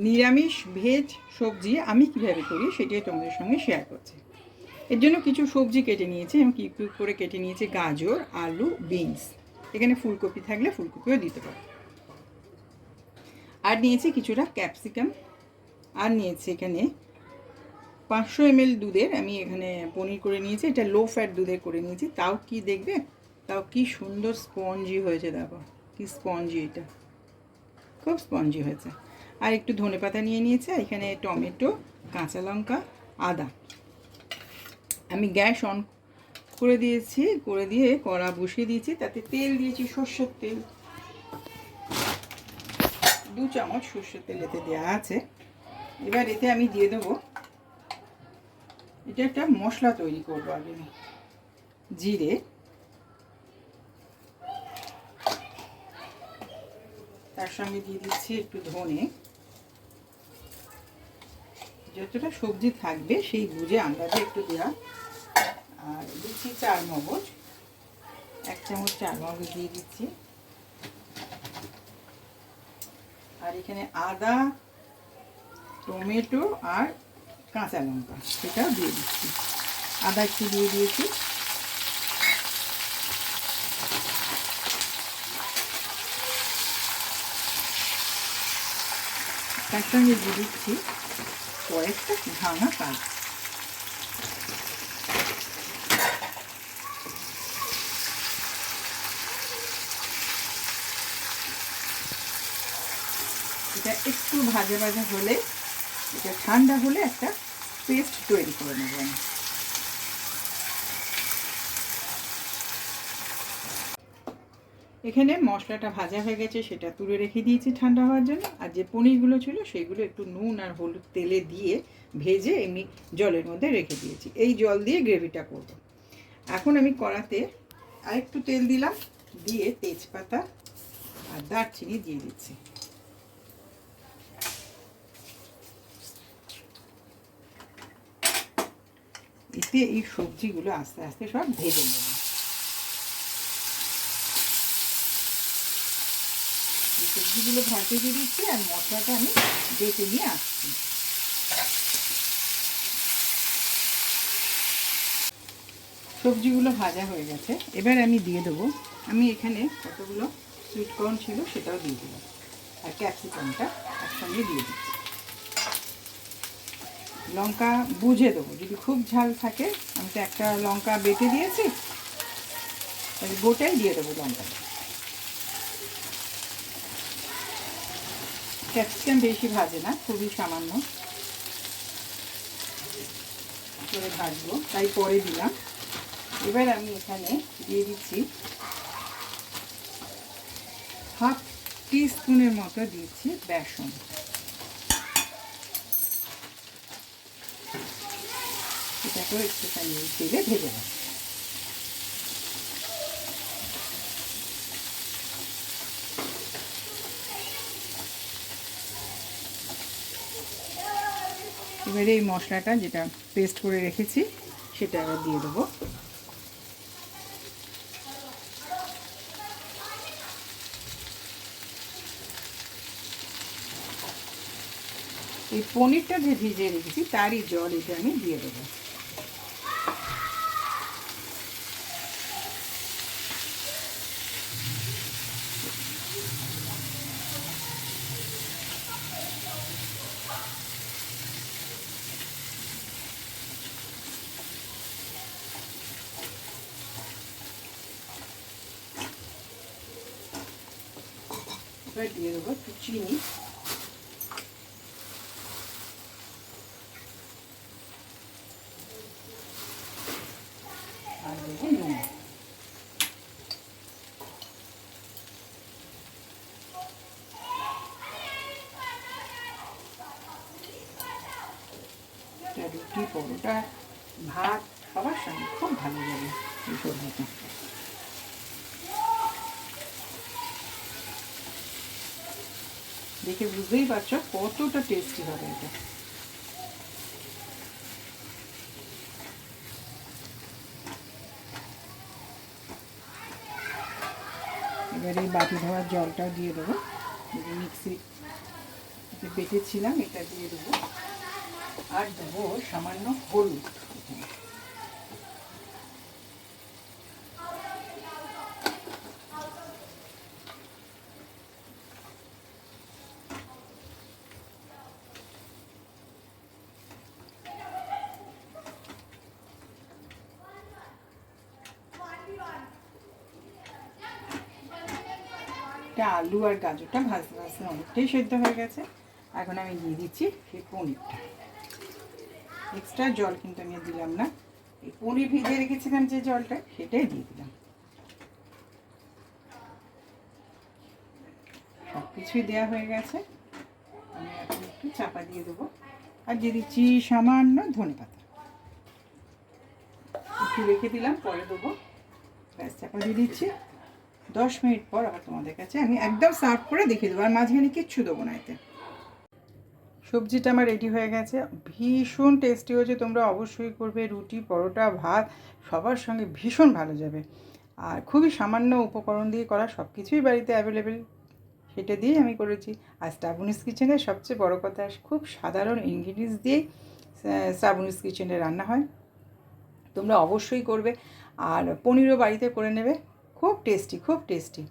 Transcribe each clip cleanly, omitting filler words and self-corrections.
নিরামিষ ভেজ সবজি আমি কীভাবে করি সেটাই তোমাদের সঙ্গে শেয়ার করছি। এর জন্য কিছু সবজি কেটে নিয়েছি, আমি কিউব কিউব করে কেটে নিয়েছি গাজর, আলু, বিনস। এখানে ফুলকপি থাকলে ফুলকপিও দিতে পারো। আর নিয়েছি কিছুটা ক্যাপসিকাম। আর নিয়েছি এখানে 500 ml দুধের, আমি এখানে পনির করে নিয়েছি। এটা লো ফ্যাট দুধের করে নিয়েছি। তাও কি দেখবে, তাও কি সুন্দর স্পঞ্জি হয়েছে, দেখো কি স্পঞ্জি, এটা খুব স্পঞ্জি হয়েছে। আর একটু ধনেপাতা নিয়ে নিয়েছে। এখানে টমেটো, কাঁচা লঙ্কা, আদা। আমি গ্যাস অন করে দিয়েছি, করে দিয়ে কড়া বসিয়ে দিয়েছি। তাতে তেল দিয়েছি, সর্ষের তেল 2 চামচ সর্ষের তেল এতে দেওয়া আছে। এবার এতে আমি দিয়ে দেবো, এটা একটা মশলা তৈরি করবো আগে। জিরে, তার সঙ্গে দিয়ে দিচ্ছি একটু ধনে। যতটা সবজি থাকবে সেই বুঝে আন্দাজে একটু দেওয়া। আর দিচ্ছি 4 মগজ, 1 চামচ 4 মগজ দিয়ে দিচ্ছি। আর এখানে আদা, টমেটো আর কাঁচা লঙ্কা সেটাও দিয়ে দিচ্ছি। আদা একটু দিয়ে দিয়েছি। তার সঙ্গে দিয়ে দিচ্ছি কয়েকটা ভাঙা কাজ। এটা একটু ভাজা ভাজা হলে, এটা ঠান্ডা হলে একটা পেস্ট তৈরি করে নেব আমি। এখানে মশলাটা ভাজা হয়ে গেছে, সেটা তুলে রেখে দিয়েছি ঠান্ডা হওয়ার জন্য। আর যে পনিরগুলো ছিল সেগুলো একটু নুন আর হলুদ তেলে দিয়ে ভেজে এমনি জলের মধ্যে রেখে দিয়েছি। এই জল দিয়ে গ্রেভিটা করব। এখন আমি কড়াতে আরেকটু তেল দিলাম, দিয়ে তেজপাতা আর দারচিনি দিয়ে দিচ্ছি। এতে এই সবজিগুলো আস্তে আস্তে সব ভেজে নেব। এই সবজিগুলো ভাজতে দিয়ে দিচ্ছি আর মশলাটা আমি বেটে নিয়ে আসছি। সবজিগুলো ভাজা হয়ে গেছে, এবার আমি দিয়ে দেবো, আমি এখানে কতগুলো সুইট কর্ন ছিল সেটাও দিয়ে দিলাম। আর ক্যাপসিকামটা একসঙ্গে দিয়ে দিচ্ছি। লঙ্কা বুঝে দেবো, যদি খুব ঝাল থাকে, আমি তো একটা লঙ্কা বেটে দিয়েছি, তাহলে গোটাই দিয়ে দেবো লঙ্কাটা। ক্যাপসিকাম বেশি ভাজে না, খুবই সামান্য করে ভাজবো, তাই পরে দিলাম। এবার আমি এখানে দিয়ে দিচ্ছি হাফ টিস্পুনের মতো দিচ্ছি বেসন। এটাকেও একটুখানি তেলে ভেজে নেব। এবারে এই মশলাটা যেটা পেস্ট করে রেখেছি সেটা আবার দিয়ে দেবো। এই পনিরটা যে ভিজিয়ে রেখেছি তারই জল এটা আমি দিয়ে দেবো। এবার দিয়ে দেবো একটু চিনি, আর দেবো নুন। রুটি, পরোটা, ভাত সবার সঙ্গে খুব ভালো লাগে এই সবজিটা। দেখে বুঝতেই পারছো কতটা টেস্টি হবে এটা। এবার এই বাটি ধোয়ার জলটাও দিয়ে দেবো, মিক্সি বেটেছিলাম এটা দিয়ে দেবো, আর দেবো সামান্য হলুদ। আলু আর গাজরটা ভাজতে ভাজতে অনেকটাই সেদ্ধ হয়ে গেছে। এখন আমি দিয়ে দিচ্ছি সেই পনিরটা। এক্সট্রা জল কিন্তু আমি দিলাম না, এই পনির ভিজিয়ে রেখেছিলাম যে জলটা সেটাই দিয়ে দিলাম। সব কিছুই দেওয়া হয়ে গেছে, আমি এখন একটু চাপা দিয়ে দেবো আর দিয়ে দিচ্ছি সামান্য ধনেপাতা। একটু রেখে দিলাম, পরে দেবো। ব্যাস, চাপা দিয়ে দিচ্ছি। 10 মিনিট পর আবার তোমাদের কাছে আমি একদম সার্ভ করে দেখিয়ে দেবো, আর মাঝখানে কিচ্ছু দেবো না এতে। সবজিটা আমার রেডি হয়ে গেছে, ভীষণ টেস্টি হয়েছে। তোমরা অবশ্যই করবে, রুটি, পরোটা, ভাত সবার সঙ্গে ভীষণ ভালো যাবে। আর খুবই সামান্য উপকরণ দিয়ে করা, সব কিছুই বাড়িতে অ্যাভেলেবেল, সেটা দিয়েই আমি করেছি। আর শ্রাবণীস কিচেনের সবচেয়ে বড় কথা, খুব সাধারণ ইনগ্রিডিয়েন্টস দিয়েই শ্রাবণীস কিচেনে রান্না হয়। তোমরা অবশ্যই করবে, আর পনিরও বাড়িতে করে নেবে। খুব টেস্টি, খুব টেস্টি।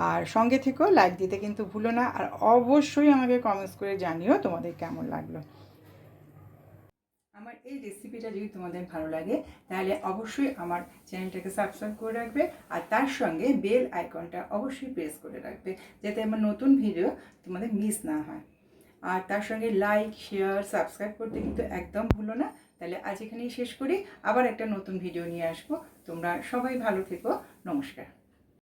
আর সঙ্গে থেকেও লাইক দিতে কিন্তু ভুলো না, আর অবশ্যই আমাকে কমেন্টস করে জানিও তোমাদের কেমন লাগলো। আমার এই রেসিপিটা যদি তোমাদের ভালো লাগে তাহলে অবশ্যই আমার চ্যানেলটাকে সাবস্ক্রাইব করে রাখবে, আর তার সঙ্গে বেল আইকনটা অবশ্যই প্রেস করে রাখবে, যাতে আমার নতুন ভিডিও তোমাদের মিস না হয়। আর তার সঙ্গে লাইক, শেয়ার, সাবস্ক্রাইব করতে কিন্তু একদম ভুলো না। তাহলে আজ এখানেই শেষ করি, আবার একটা নতুন ভিডিও নিয়ে আসবো। তোমরা সবাই ভালো থেকো। নমস্কার।